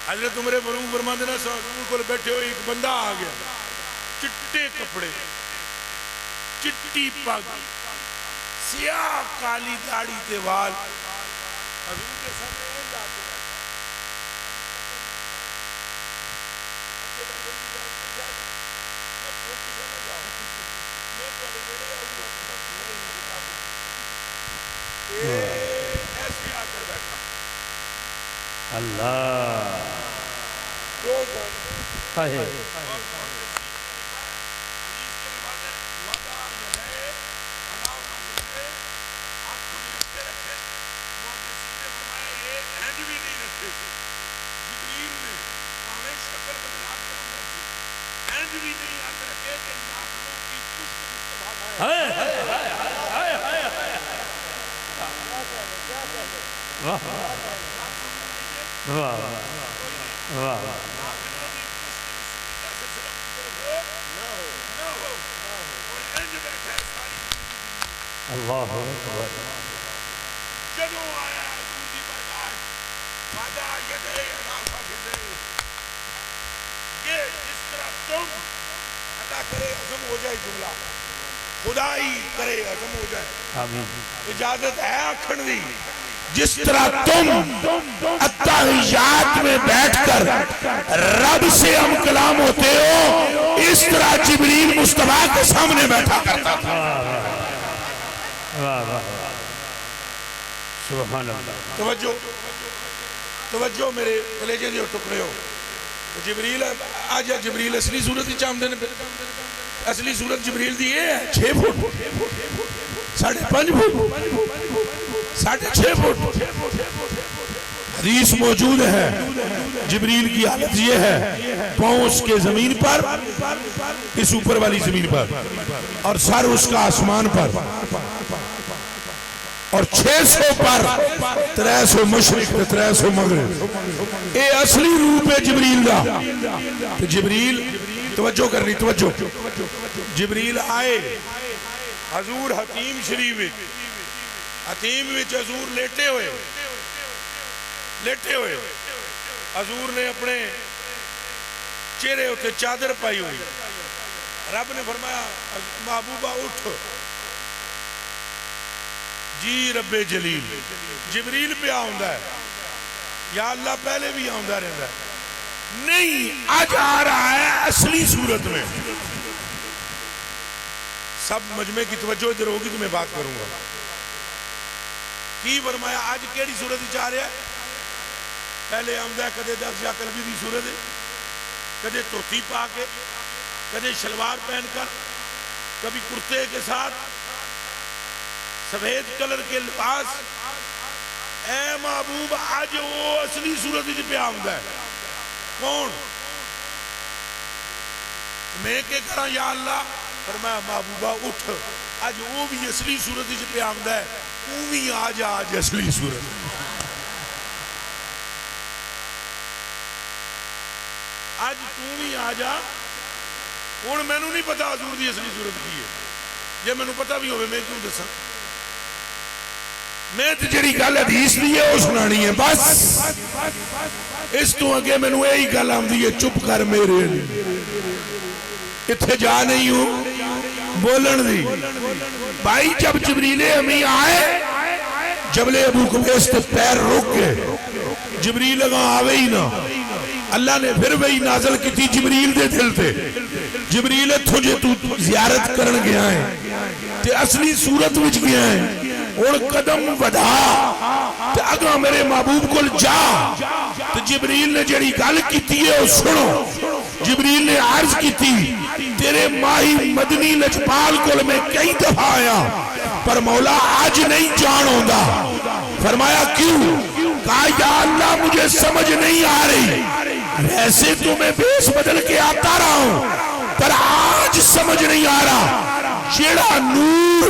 حضرت عمر فاروق فرماتے ہیں حضور کو بیٹھے ہوئے ایک بندہ آ گیا چٹے کپڑے چٹی پگ سیاہ کالی داڑھی تے وال حضور کے سامنے یہ جاتے ہیں ایسے آ کر بیٹھا اللہ ہے اللہ اکبر جدوں آیا حضور دی برداشت وعدہ یدے علاقہ فضے یہ جس طرح تم اللہ کرے عظم ہو جائے جملہ خدائی کرے عظم ہو جائے آمین اجازت ہے آکھن دی جس طرح تم اتحیات میں بیٹھ کر رب سے ہم کلام ہوتے ہو اس طرح جبریل مصطفیٰ کے سامنے بیٹھا کرتا تھا سبحان اللہ توجہ میرے کلیجے دیو ٹکڑے ہو جبریل آج جبریل اصلی صورت ہی چاہم دینے پر اصلی صورت جبریل دی یہ ہے 6 فٹ 5.5 فٹ 6.5 فٹ حدیث موجود ہے جبریل کی حالت یہ ہے پاؤں اس کے زمین پر اس اوپر والی زمین پر اور سر اس کا آسمان پر اور 600 پر 300 مشرق 300 مغرب اے اصلی روپ ہے جبریل دا جبریل توجہ کرنی توجہ جبریل آئے حضور حتیم شریف حتیم وچ حضور لیٹے ہوئے حضور نے اپنے چہرے ہوتے چادر پائی ہوئی رب نے فرمایا محبوبہ اٹھ جی رب جلیل جبریل پہ آؤندہ ہے یا اللہ پہلے بھی آؤندہ رہتا ہے نہیں آج آ رہا ہے اصلی صورت میں. سب مجمع کی توجہ ادھر ہوگی تو میں بات کروں گا. کی فرمایا آج کیڑی صورت آ رہا ہے؟ پہلے آمدہ کدے دس یا قلبی دی صورت ہے، کدے توتی پا کے، کدے شلوار پہن کر، کبھی کرتے کے ساتھ، سفید کلر کے لباس. اے محبوب آج وہ اصلی صورت پہ آمدہ ہے. کون؟ میں کہ کرا یا اللہ؟ فرمایا محبوبہ اٹھ، آج وہ بھی اصلی صورت پہ آمدہ ہے، تو بھی آج اصلی صورت. آج تو بھی آ جا. ہوں مینوں نہیں پتا حضور دی اصلی صورت کی ہے، جے مینوں پتا بھی ہوئے میں کیوں دساں؟ میں تے جڑی گل حدیث دی ہے وہ سنانی ہے بس. اس تو اگے مینوں یہی گل آندی ہے چپ کر میرے لیے، اتنے جا نہیں ہوں بولن دی. بھائی جب جبریل امی آئے جبل ابو قبیس تے پیر رک کے، جبریل اگاں آوے ہی نہ، اللہ نے پھر وہی نازل کی تھی جبریل دے دل تے. جبریل تجھے تو زیارت کرن گیا ہے تے اصلی صورت وچ گیا ہے، اور قدم ودا تے اگاں میرے محبوب کل جا. تے جبریل نے جڑی گل کیتی ہے وہ سنو. جبریل نے عرض کی تھی تیرے ماہی مدنی لجپال کل میں کئی دفعہ آیا پر مولا آج نہیں جان ہوندا. فرمایا کیوں؟ کہا یا اللہ مجھے سمجھ نہیں آ رہی، ویسے تو میں بیس بدل کے آتا رہا ہوں پر آج سمجھ نہیں آ رہا. جیڑا نور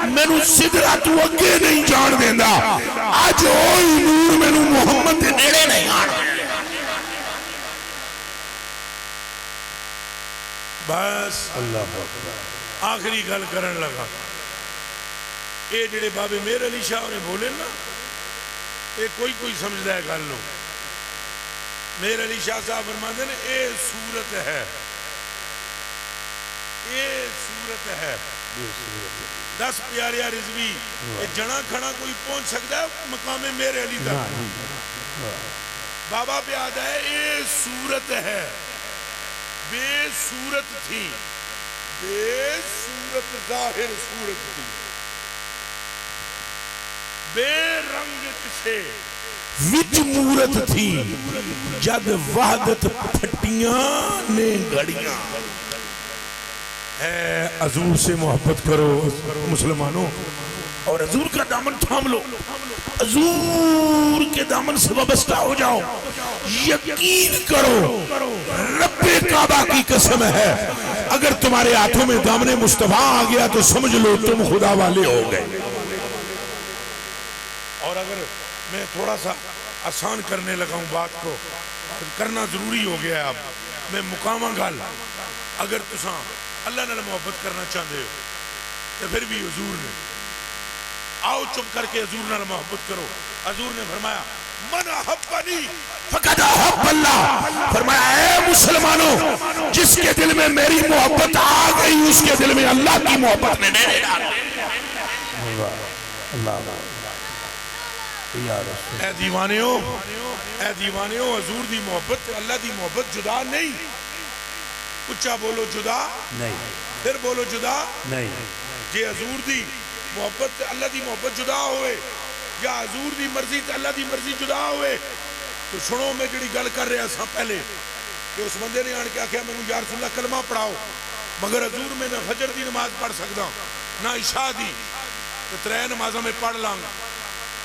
مینوں سدرہ تو اگے نہیں جان دیندہ، آج وہی نور مینوں محمد دے نیڑے نہیں آنا. بس آخری گل کرن لگا. اے جڑے بابے میر علی شاہ نے بولے نا، اے کوئی سمجھدا ہے گل لو. میر علی شاہ صاحب فرماتے ہیں اے صورت ہے، اے صورت ہے. 10 پیارے رضوی جنا کھڑا کوئی پہنچ سکتا ہے مقام میر علی تک؟ بابا پہ آدھا ہے اے صورت ہے، بے صورت تھی، بے صورت ظاہر صورت تھی، بے رنگ سے وچ مورت تھی، جد وحدت پھٹیاں نے گھڑیاں. اے حضور سے محبت کرو مسلمانوں، اور حضور کا دامن تھام لو، حضور کے دامن سے وابستہ ہو جاؤ. یقین کرو رب کعبہ کی قسم ہے اگر تمہارے ہاتھوں میں دامن مصطفیٰ آ گیا تو سمجھ لو تم خدا والے ہو گئے. اور اگر میں تھوڑا سا آسان کرنے لگا ہوں بات کو، کرنا ضروری ہو گیا ہے اب، میں مقامہ گل اگر تساں اللہ نے محبت کرنا چاہتے ہو تو پھر بھی حضور نے آؤ چپ کر کے حضور نے محبت کرو. حضور نے فرمایا من احبنی فقد احب اللہ. فرمایا اے مسلمانوں جس کے دل میں میری محبت آ گئی اس کے دل میں اللہ کی محبت نے میرے ڈال. اے دیوانیوں، اے دیوانیوں، حضور دی محبت اللہ دی محبت جدا نہیں. اچھا بولو جدا نہیں، پھر بولو جدا نہیں. جے حضور دی محبت اللہ دی محبت جدا ہوئے یا حضور دی مرضی تے اللہ دی مرضی جدا ہوئے تو سنو میں جڑی گل کر رہا سا پہلے کہ اس بندے نے آن کے آکھیا میں یا رسول اللہ کلمہ پڑھاؤ، مگر حضور میں نہ فجر دی نماز پڑھ سکتا نہ عشاء دی، تو 3 نمازوں میں پڑھ لاں گا.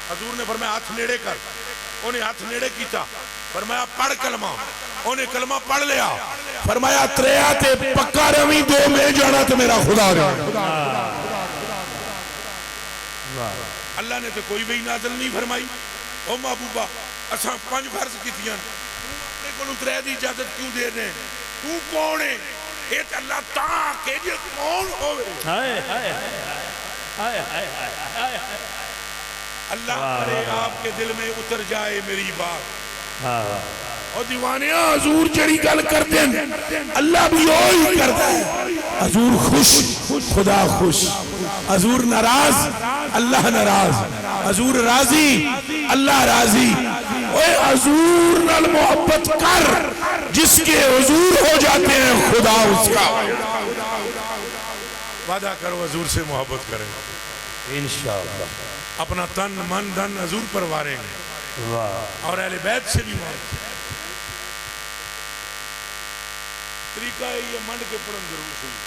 حضور نے فرمایا ہاتھ نیڑے کر، انہیں ہاتھ نیڑے کیتا، فرمایا پڑھ کلمہ، انہیں کلمہ پڑھ لیا، فرمایا 3 تے پکا روی 2 میں جانا تو میرا خدا رہا. اللہ نے تو کوئی بھی نازل نہیں فرمائی. او محبوبہ اساں 5 فرض کیتیاں، اپنے کو 3 دی اجازت کیوں دے رہے ہیں؟ تو کون ہے؟ ایک اللہ تاں کہ جے کون ہوئے. اللہ کرے آپ کے دل میں اتر جائے میری بات. اور دیوانیاں حضور جڑی گل کرتے ہیں اللہ بھی وہی کرتا ہے. حضور خوش خدا خوش، حضور ناراض اللہ ناراض، حضور راضی اللہ راضی. اوے حضور نال محبت چھڑا اس کا وعدہ کرو حضور سے محبت کریں انشاءاللہ اپنا تن من دھن حضور پر واریں گے اور اہل بیت سے بھی واریں طریقہ ہے یہ منڈ کے پڑھن دروش ہوئی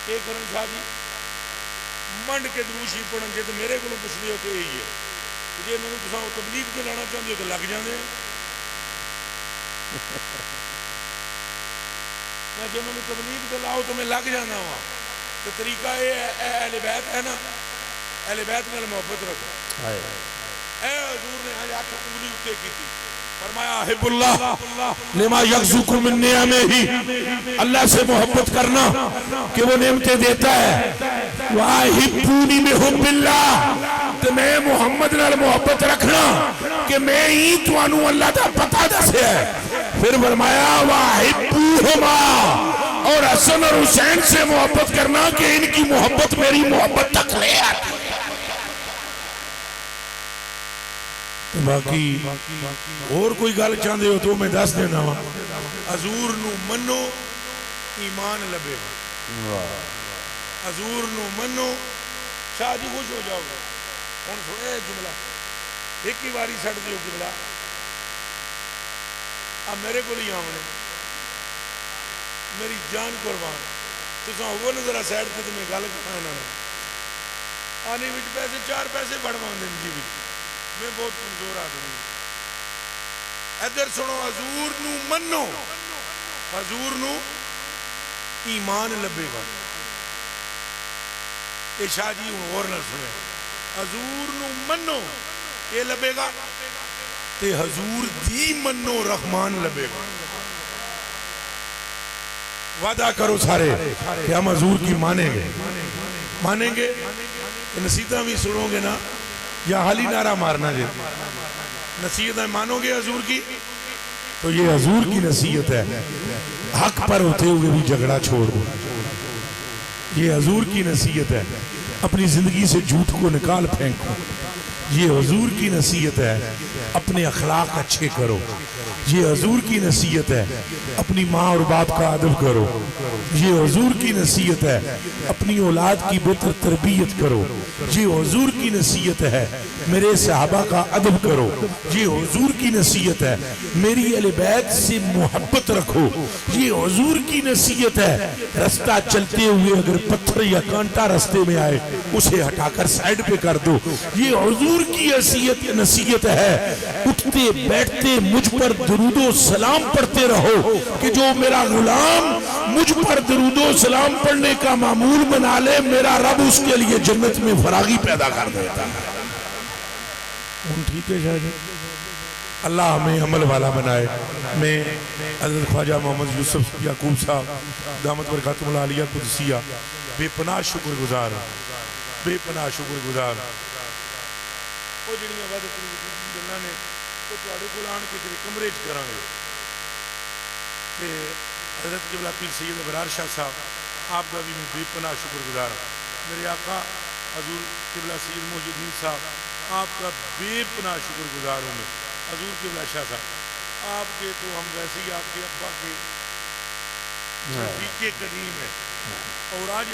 ایک کرن شاہ جی منڈ کے دروشی پڑھن جے تو میرے کو پوچھتے ہو تو یہی ہے جی میں نے تو تبلیغ کے لانا چاہتے ہو تو لگ جانے ہیں میں جی میں نے تبلیغ کے لاؤ تو میں لگ جانا ہوا تو طریقہ یہ اہل بیت ہے نا اہل بیت میں محبت رکھو اے حضور نے آج آٹھ انگلی اٹھے کی تھی فرمایا احب اللہ لما یغزوکم من نعمہ اللہ سے محبت کرنا کہ وہ نعمتیں دیتا ہے واحبونی بحب اللہ تو میں محمد نال محبت رکھنا کہ میں ہی توانوں اللہ دا پتہ دسے ہے پھر فرمایا واحبوہما اور حسن اور حسین سے محبت کرنا کہ ان کی محبت میری محبت تک لے آتی باقی اور کوئی گل چاہتے ہو تو میں دس دینا ہوں حضور نو منو ایمان لبے گا حضور نو منو شاہ جی خوش ہو جاؤ گا کون سنے جملہ ایک ہی باری سڑ دیو جملہ اب میرے کو نہیں آمنے میری جان قربان تو وہ نظرہ سیڈ تے میں گل کرنا آنے وچ پیسے 4 پیسے بڑھوان دیں جی وچ میں بہت کمزور آدمی ادھر سنو حضور نو منو حضور نو ایمان لبے گا اے شاہ جی اور نہ سنے حضور نو منو یہ لبے گا تے حضور دی منو رحمان لبے گا وعدہ کرو سارے کہ ہم حضور کی مانیں گے نصیحتیں بھی سنو گے نا یا حالی نعرہ مارنا جی نصیحتیں مانو گے حضور کی تو یہ حضور کی نصیحت ہے حق پر ہوتے ہوئے بھی جھگڑا چھوڑ دو یہ حضور کی نصیحت ہے اپنی زندگی سے جھوٹ کو نکال پھینکو یہ حضور کی نصیحت ہے اپنے اخلاق اچھے کرو یہ حضور کی نصیحت ہے اپنی ماں اور باپ کا ادب کرو یہ حضور کی نصیحت ہے اپنی اولاد کی بہتر تربیت کرو یہ حضور کی نصیحت ہے میرے صحابہ کا ادب کرو یہ حضور کی نصیحت ہے میری اہل بیت سے محبت رکھو یہ حضور کی نصیحت ہے رستہ چلتے ہوئے اگر پتھر یا کانٹا رستے میں آئے اسے ہٹا کر سائیڈ پہ کر دو یہ حضور کی نصیحت ہے اٹھتے بیٹھتے مجھ پر درود و سلام پڑھتے رہو کہ جو میرا غلام مجھ پر درود و سلام پڑھنے کا معمول بنا لے میرا رب اس کے لیے جنت میں فراغی پیدا کر دیتا ہے ٹھیک ہے شاید اللہ ہمیں عمل والا بنائے میں حضرت خواجہ محمد یوسف یعقوب صاحب دامت برکاتہ العالیہ قدسیہ بے پناہ شکر گزار بے پناہ شکر گزار وہ جڑیاں وعدت اللہ نے وہ تواڈے کول آن کے تیرے کمرے چ کراں گے تے حضرت قبلہ پیر سید ابرار شاہ صاحب آپ کا بھی میں بے پناہ شکر گزار ہوں میرے آقا حضور قبلہ سید محی الدین صاحب آپ کا بے پناہ شکر گزار ہوں میں حضور قبلہ شاہ صاحب آپ کے تو ہم ویسے ہی آپ کے ابا کے رفیق قدیم ہیں اور آج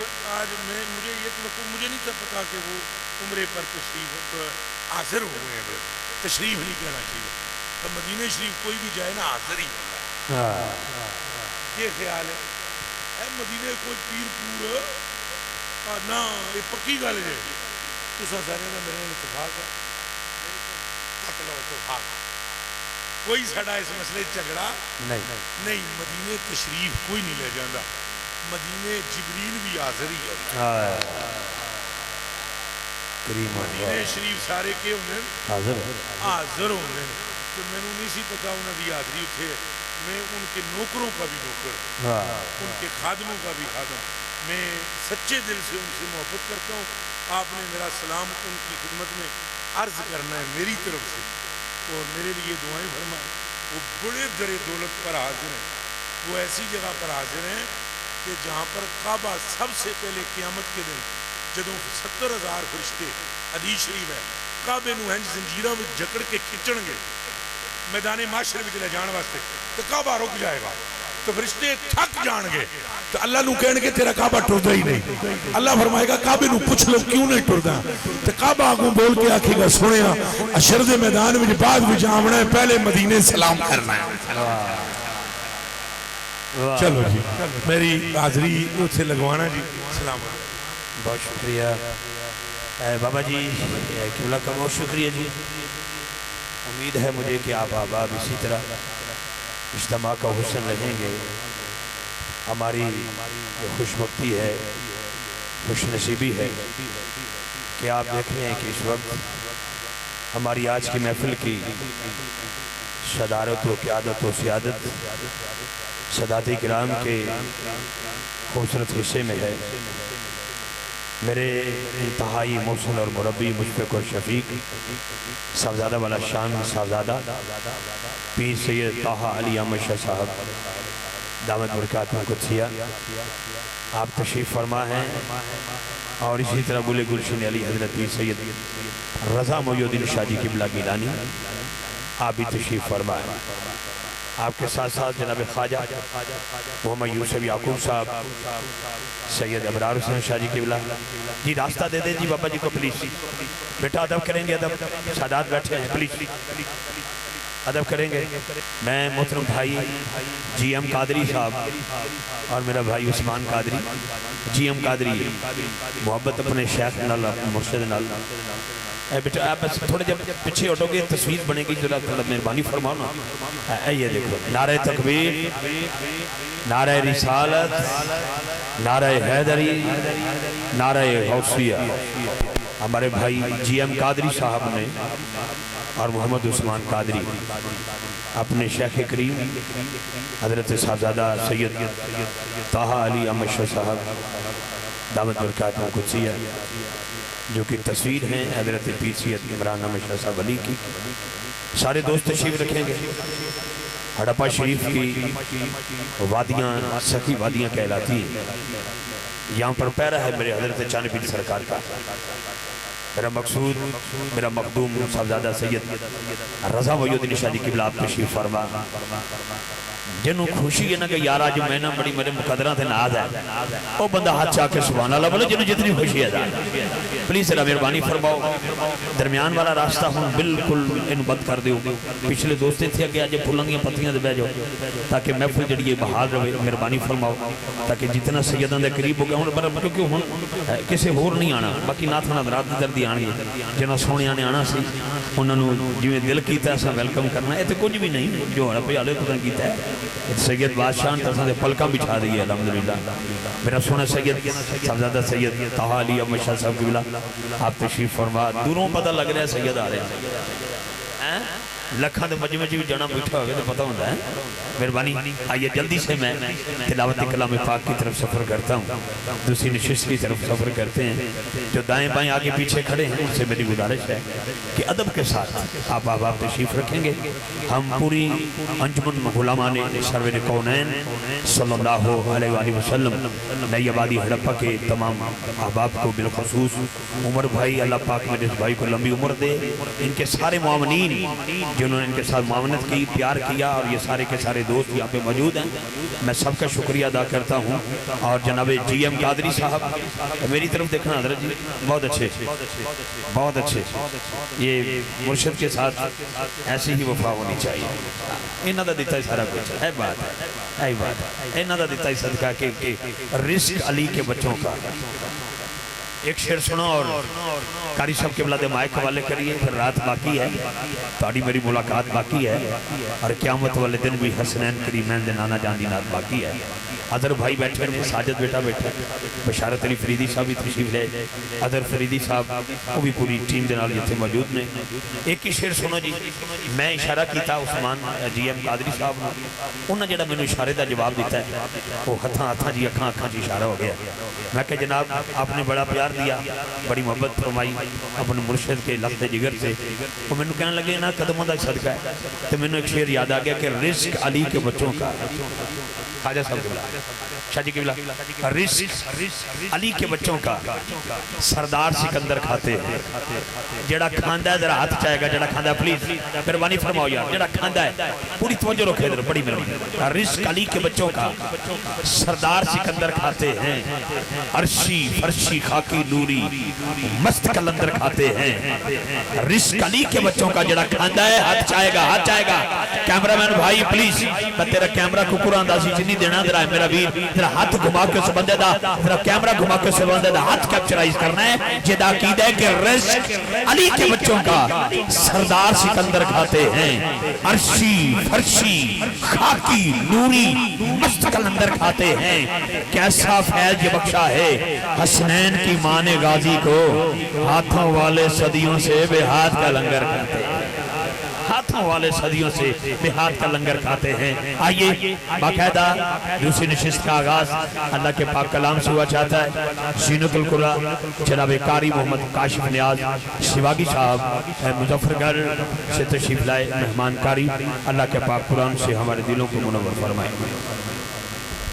مجھے یہ تو مجھے نہیں تھا پتا کہ وہ عمرے پر تشریف حاضر ہوئے ہیں تشریف نہیں کہنا چاہیے تو مدینہ شریف کوئی بھی جائے نا حاضر ہی ہوتا ہے یہ خیال ہے مدینہ کوئی پیر پور نہ یہ پکی گل ہے تو سارے نا میرے اتفاق ہے اتفاق کوئی ساڈا اس مسئلے جھگڑا نہیں مدینہ تشریف کوئی نہیں لے جاندہ مدینہ جبریل بھی حاضر ہی ہوتا ہے مدینہ شریف سارے کے ہونے حاضر ہونے تو میں نہیں سی پتا انہوں دی حاضری اتھے میں ان کے نوکروں کا بھی نوکر ان کے خادموں کا بھی خادم میں سچے دل سے ان سے محبت کرتا ہوں آپ نے میرا سلام ان کی خدمت میں عرض کرنا ہے میری طرف سے اور میرے لیے دعائیں فرمائیں وہ بڑے در دولت پر حاضر ہیں وہ ایسی جگہ پر حاضر ہیں کہ جہاں پر کعبہ سب سے پہلے قیامت کے دن جدوں 70,000 فرشتے حدیث شریف ہے کعبے نو ہنج زنجیراں وچ جکڑ کے کھچن گے میدان معاشر وچ لے جان واسطے تو کعبہ رک جائے گا تو فرشتے تھک جان گے تو اللہ نو کہنے کہ تیرا کعبہ ٹردا ہی نہیں. اللہ فرمائے گا کعبے نو پوچھ لو کیوں نہیں ٹردا, تو کعبہ آگوں بول کے آکھے گا سنیا اشرد میدان میں بعد بھی آمنا ہے, پہلے مدینے سلام کرنا ہے. چلو جی میری حاضری سے لگوانا جی. سلام علیکم. بہت شکریہ بابا جی, قبلہ کا بہت شکریہ جی. امید ہے مجھے کہ آپ احباب اسی طرح اجتماع کا حسن رہیں گے. ہماری یہ خوش بختی ہے, خوش نصیبی ہے کہ آپ دیکھ رہے ہیں کہ اس وقت ہماری آج کی محفل کی صدارت و قیادت و سیادت سادات کرام کے خوبصورت حصے میں ہے. میرے انتہائی محسن اور مربی مشفق اور شفیق صاحبزادہ والا شان صاحبزادہ پیر سید طاہا علی احمد شاہ صاحب دامت برکاتہ قدسیہ, آپ تشریف فرما ہیں. اور اسی طرح گل گلشن علی حضرت پیر سید رضا محی الدین شاہ جی قبلہ گیلانی آپ بھی تشریف فرما ہیں. آپ کے ساتھ ساتھ جناب خواجہ محمد یوسف یعقوب صاحب, سید ابرار حسین شاہ جی قبلہ. جی راستہ دے دیں جی بابا جی کو پلیز. بیٹا ادب کریں گے, ادب سادات بیٹھے ہیں پلیز ادب کریں گے. میں محترم بھائی جی ایم قادری صاحب اور میرا بھائی عثمان قادری, جی ایم قادری محبت اپنے شیخ نال مرشد نال. بیٹا آپ بس تھوڑے جب پیچھے اٹھو گے تصویر بنے گی, ذرا مہربانی فرماؤ نا. یہ دیکھو نعرہ تکبیر, نعرہ رسالت, نعرہ حیدری, نعرہ غوثیہ. ہمارے بھائی جی ایم قادری صاحب نے اور محمد عثمان قادری اپنے شیخ کریم حضرت صاحبزادہ سید طاہا علی احمد شاہ صاحب دامت برکاتہ قدسیہ جو کہ تصویر ہیں حضرت پیر سید عمران احمد شاہ صاحب علی کی. سارے دوست تشریف رکھیں گے. ہڑپا شریف کی وادیاں سخی وادیاں کہلاتی ہیں. یہاں پر پیرا ہے میرے حضرت چاند پیر سرکار کا. میرا مقصود میرا مخدوم صاحبزادہ سید رضا محی الدین شاہ جی قبلہ آپ تشریف فرما. جنہوں خوشی ہے نا کہ یار آج میں نا بڑی میرے مقدرہ تھے ناز ہے, وہ بندہ ہاتھ چاہ کے سبحان اللہ بولے جنہوں جتنی خوشی ہے. پلیز ذرا مہربانی فرماؤ, درمیان والا راستہ ہوں بالکل ان بند کر دیو. پچھلے دوستے تھے کہ آج پھولنگیاں پتیاں دے بے جاؤ تاکہ محفل جڑی یہ بحال رہے. مہربانی فرماؤ تاکہ جتنا سیداں دے قریب ہو گیا ہوں, کیونکہ ہوں کسے ہور نہیں آنا. باقی ناتھ حضرات دی دردی آنی ہے جنہاں سونیاں نے آنا سی, انہوں نے جو دل کیتا ہے اساں ویلکم کرنا. یہ تو کچھ بھی نہیں جو ہڑپے والے پتہ کیتا ہے. سید بادشاہ نے تساں دے پلکاں بچھا دی ہے الحمدللہ. میرا سونا سید صاحبزادہ سید طاہا علی احمد شاہ صاحب قبلہ آپ تشریف فرما. دوروں پتہ لگ رہا ہے سید آ رہے ہیں. لکھاں دے مجمع بھی جانا بیٹھا ہوگا تو پتہ ہوتا ہے. مہربانی آئیے جلدی سے میں تلاوت کلام پاک کی طرف سفر کرتا ہوں. دوسری نشست کی طرف سفر کرتے ہیں. جو دائیں بائیں آگے پیچھے کھڑے ہیں ان سے میری گزارش ہے کہ ادب کے ساتھ آپ احباب تشریف رکھیں گے. ہم پوری انجمن غلامان سرور کونین صلی اللہ علیہ وآلہ وسلم نئی آبادی ہڑپا کے تمام احباب کو بالخصوص عمر بھائی اللہ پاک میں جس بھائی کو لمبی عمر دے, ان کے سارے معاونین جنہوں نے ان کے ساتھ معاونت کی, پیار کیا, اور یہ سارے کے سارے دوست یہاں پہ موجود ہیں, میں سب کا شکریہ ادا کرتا ہوں. اور جناب جی ایم قادری صاحب میری طرف دیکھنا حضرت جی, بہت اچھے بہت اچھے. یہ مرشد کے ساتھ ایسی ہی وفا ہونی چاہیے. انہاں دا دیتا ہی سارا کچھ ہے. بات ہے انہاں دا دیتا ہی صدقہ کہ رزق علی کے بچوں کا. ایک شعر سنا اور قاری صاحب قبلہ دے مائک حوالے کریے. پھر رات باقی ہے, تاڑی میری ملاقات باقی ہے, اور قیامت والے دن بھی حسنین کریمین دے نانا جان دی نات باقی ہے. ادھر بھائی بیٹھے ہیں, ساجد بیٹا بیٹھے, بشارت علی فریدی صاحب بھی تشریف لے, ادھر فریدی صاحب وہ بھی پوری ٹیم دے نال جتنے موجود نے. ایک ہی شعر سنو جی. میں اشارہ کیتا عثمان جی ایم قادری صاحب نے, انہوں نے جڑا میں نے اشارے دا جواب دیتا ہے وہ ہتھاں جی اکھاں جی اشارہ ہو گیا. میں کہ جناب آپ نے بڑا پیار دیا, بڑی محبت فرمائی اپنے مرشد کے لفظ جگر سے. وہ میں نے کہنے لگے نا قدموں دا صدقہ ہے. تو میں نے ایک شعر یاد آ گیا کہ رزق علی کے بچوں کا. خواجہ صاحب شاہ جی قبلہ رزق علی کے بچوں کا سردار سکندر کھاتے ہیں جڑا کھاندہ ہے ذرا ہاتھ چاہے گا جڑا کھاندہ ہے پلیز مہربانی فرماؤ یار جڑا کھاندہ ہے پوری توجہ رکھے ادھر بڑی مہربانی رزق علی کے بچوں کا سردار سکندر کھاتے ہیں عرشی فرشی خاکی نوری مست کلندر کھاتے ہیں رزق علی کے بچوں کا جڑا کھاندہ ہے ہاتھ چاہے گا کیمرامین بھائی پلیز میں تیرا کیمرہ کو قرآن اندازی جنی دینا درہا ہے میرا ویر تیرا ہاتھ گھما کے اسے بندے دا تیرا کیمرہ گھما کے اسے بندے دا ہاتھ کیپچرائز کرنا ہے جدہ عقید ہے کہ رزق علی کے بچوں کا سردار سکندر کھاتے ہیں عرشی فرشی خاکی نوری مست کلندر کھاتے ہیں کیسا فیض یہ بخشا ہے حسنین کی ماں غازی کو ہاتھوں والے صدیوں سے بے ہاتھ کا لنگر کھاتے ہیں ہاتھوں والے صدیوں سے بے ہاتھ کا لنگر کھاتے ہیں آئیے باقاعدہ دوسری نشست کا آغاز اللہ کے پاک کلام سے ہوا چاہتا ہے زینت القرآن جناب قاری محمد کاشف نیاز شیواگی صاحب مظفر گھر سے تشریف لائے مہمان کاری اللہ کے پاک قرآن سے ہمارے دلوں کو منور فرمائے